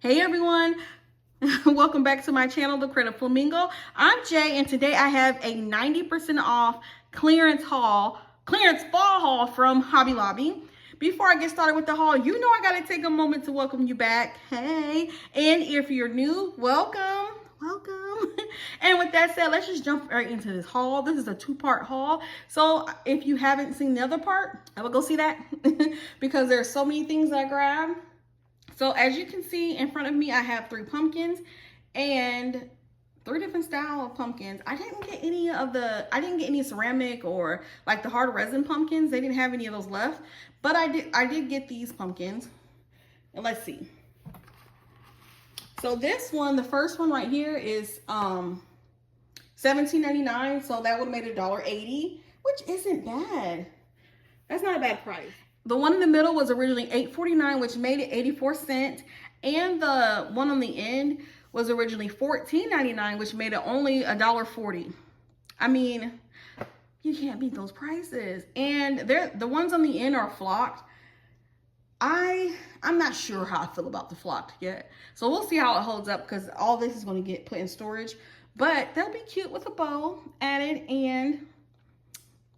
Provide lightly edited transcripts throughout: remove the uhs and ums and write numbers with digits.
Hey everyone, welcome back to my channel, The Creative Flamingo. I'm Jay, and today I have a 90% off clearance fall haul from Hobby Lobby. Before I get started with the haul, you know I gotta take a moment to welcome you back. Hey, and if you're new, welcome. And with that said, let's just jump right into this haul. This is a two-part haul. So if you haven't seen the other part, I will go see that because there's so many things I grabbed. So as you can see in front of me, I have 3 pumpkins and 3 different style of pumpkins. I didn't get any ceramic or like the hard resin pumpkins. They didn't have any of those left, but I did get these pumpkins. And let's see. So this one, the first one right here is $17.99. So that would have made it $1.80, which isn't bad. That's not a bad price. The one in the middle was originally $8.49, which made it 84 cents. And the one on the end was originally $14.99, which made it only $1.40. I mean, you can't beat those prices. And the ones on the end are flocked. I'm not sure how I feel about the flocked yet. So we'll see how it holds up because all this is going to get put in storage. But they'll be cute with a bow added, and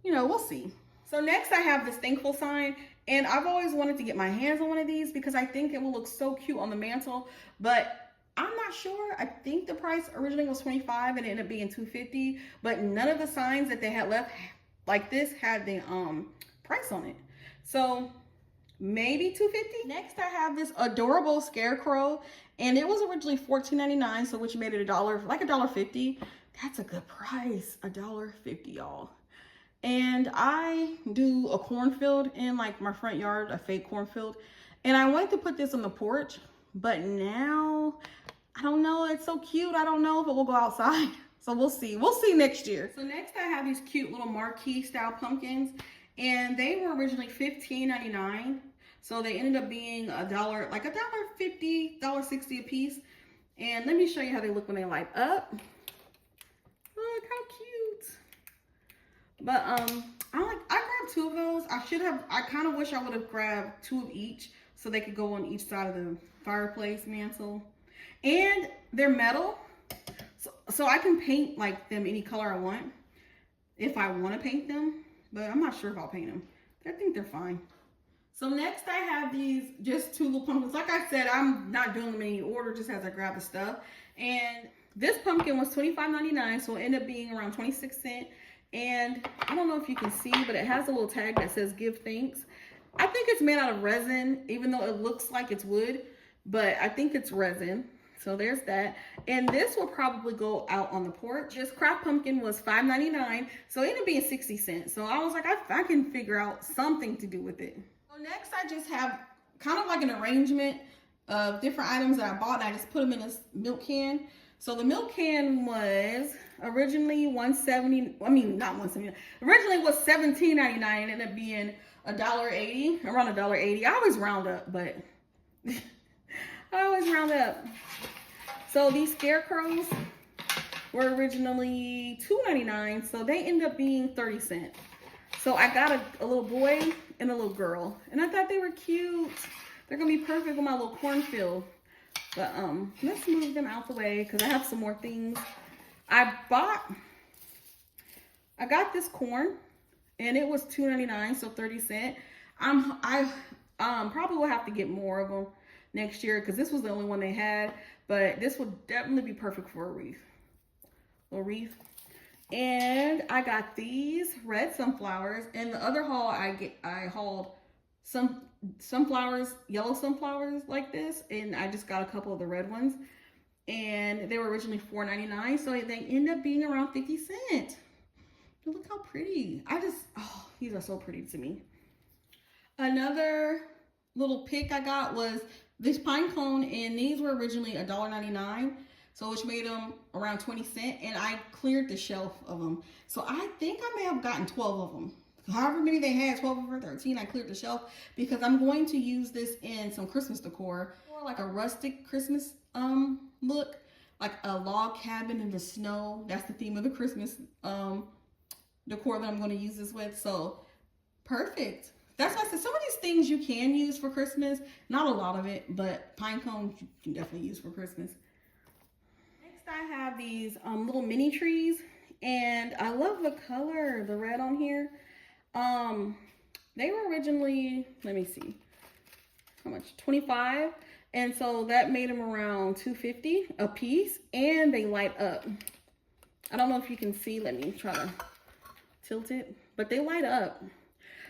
you know, we'll see. So next I have this thankful sign, and I've always wanted to get my hands on one of these because I think it will look so cute on the mantle, but I'm not sure. I think the price originally was $25 and it ended up being $2.50, but none of the signs that they had left like this had the price on it. So maybe $2.50. Next I have this adorable scarecrow, and it was originally $14.99, so which made it $1.50. That's a good price, $1.50, y'all. And I do a cornfield in like my front yard, a fake cornfield. And I wanted to put this on the porch, but now, I don't know, it's so cute. I don't know if it will go outside. So we'll see. We'll see next year. So next I have these cute little marquee style pumpkins, and they were originally $15.99. So they ended up being $1, like $1.50, $1.60 a piece. And let me show you how they look when they light up. Look how cute. But I grabbed 2 of those. I kind of wish I would have grabbed 2 of each so they could go on each side of the fireplace mantle. And they're metal, so I can paint like them any color I want if I want to paint them, but I'm not sure if I'll paint them. I think they're fine. So next I have these just 2 little pumpkins. Like I said, I'm not doing them in any order, just as I grab the stuff. And this pumpkin was $25.99, so it ended up being around 26 cents. And I don't know if you can see, but it has a little tag that says give thanks. I think it's made out of resin, even though it looks like it's wood, but I think it's resin. So there's that. And this will probably go out on the porch. This craft pumpkin was $5.99, so it ended up being 60 cents. So I was like, I can figure out something to do with it. So next I just have kind of like an arrangement of different items that I bought, and I just put them in this milk can. So the milk can was originally $1.70. I mean, not $1.70. Originally it was $17.99 and ended up being $1.80, around $1.80. I always round up, but I always round up. So these scarecrows were originally $2.99, so they ended up being 30 cents. So I got a little boy and a little girl, and I thought they were cute. They're gonna be perfect with my little cornfield. But let's move them out the way because I have some more things. I got this corn, and it was $2.99, so 30 cents. I probably will have to get more of them next year because this was the only one they had. But this would definitely be perfect for a wreath. Little wreath. And I got these red sunflowers. In the other haul, I hauled some sunflowers, yellow sunflowers like this, and I just got a couple of the red ones, and they were originally $4.99, so they end up being around 50 cents. Look how pretty. Oh, these are so pretty to me. Another little pick I got was this pine cone, and these were originally $1.99, so which made them around 20 cents, and I cleared the shelf of them. So I think I may have gotten 12 of them. However many they had, 12 or 13, I cleared the shelf because I'm going to use this in some Christmas decor, or like a rustic Christmas look, like a log cabin in the snow. That's the theme of the Christmas decor that I'm going to use this with. So perfect. That's why I said some of these things you can use for Christmas. Not a lot of it, but pine cones you can definitely use for Christmas. Next I have these little mini trees, and I love the color, the red on here. They were originally, let me see, how much, 25, and so that made them around $2.50 a piece, and they light up. I don't know if you can see, let me try to tilt it, but they light up.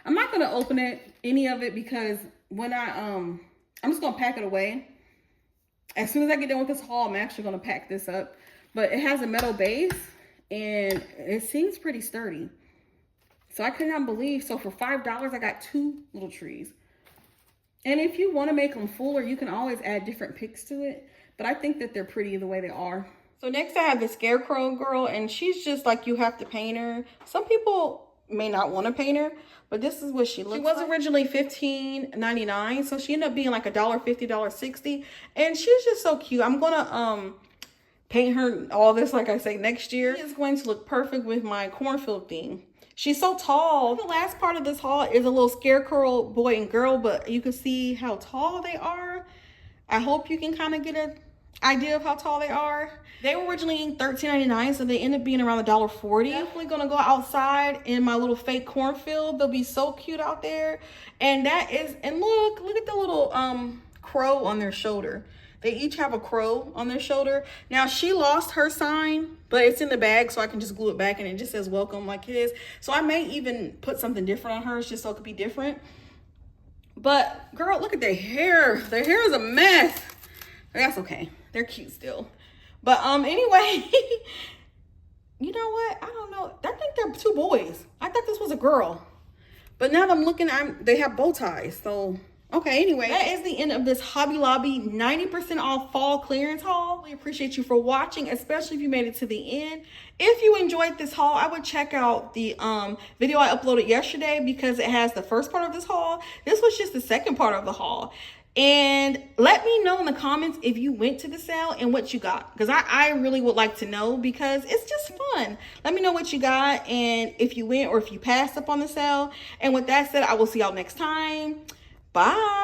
I'm not gonna open any of it, because when I'm just gonna pack it away. As soon as I get done with this haul, I'm actually gonna pack this up. But it has a metal base, and it seems pretty sturdy. So I could not believe, so for $5, I got 2 little trees. And if you want to make them fuller, you can always add different picks to it. But I think that they're pretty the way they are. So next I have the Scarecrow girl, and she's just like, you have to paint her. Some people may not want to paint her, but this is what she looks like. She was originally $15.99, so she ended up being like $1.50, $1.60. And she's just so cute. I'm gonna paint her all this, like I say, next year. She is going to look perfect with my cornfield theme. She's so tall. The last part of this haul is a little Scarecrow boy and girl, but you can see how tall they are. I hope you can kind of get an idea of how tall they are. They were originally $13.99, so they end up being around $1.40. Definitely gonna go outside in my little fake cornfield. They'll be so cute out there. And that is, and look at the little crow on their shoulder. They each have a crow on their shoulder. Now, she lost her sign, but it's in the bag, so I can just glue it back, and it just says welcome like his. So I may even put something different on hers just so it could be different. But girl, look at their hair. Their hair is a mess. That's okay. They're cute still. But anyway, you know what? I don't know. I think they're 2 boys. I thought this was a girl. But now that I'm looking, they have bow ties, so... Okay, anyway, that is the end of this Hobby Lobby 90% off fall clearance haul. We appreciate you for watching, especially if you made it to the end. If you enjoyed this haul, I would check out the video I uploaded yesterday, because it has the first part of this haul. This was just the second part of the haul. And let me know in the comments if you went to the sale and what you got, because I really would like to know, because it's just fun. Let me know what you got, and if you went or if you passed up on the sale. And with that said, I will see y'all next time. Bye.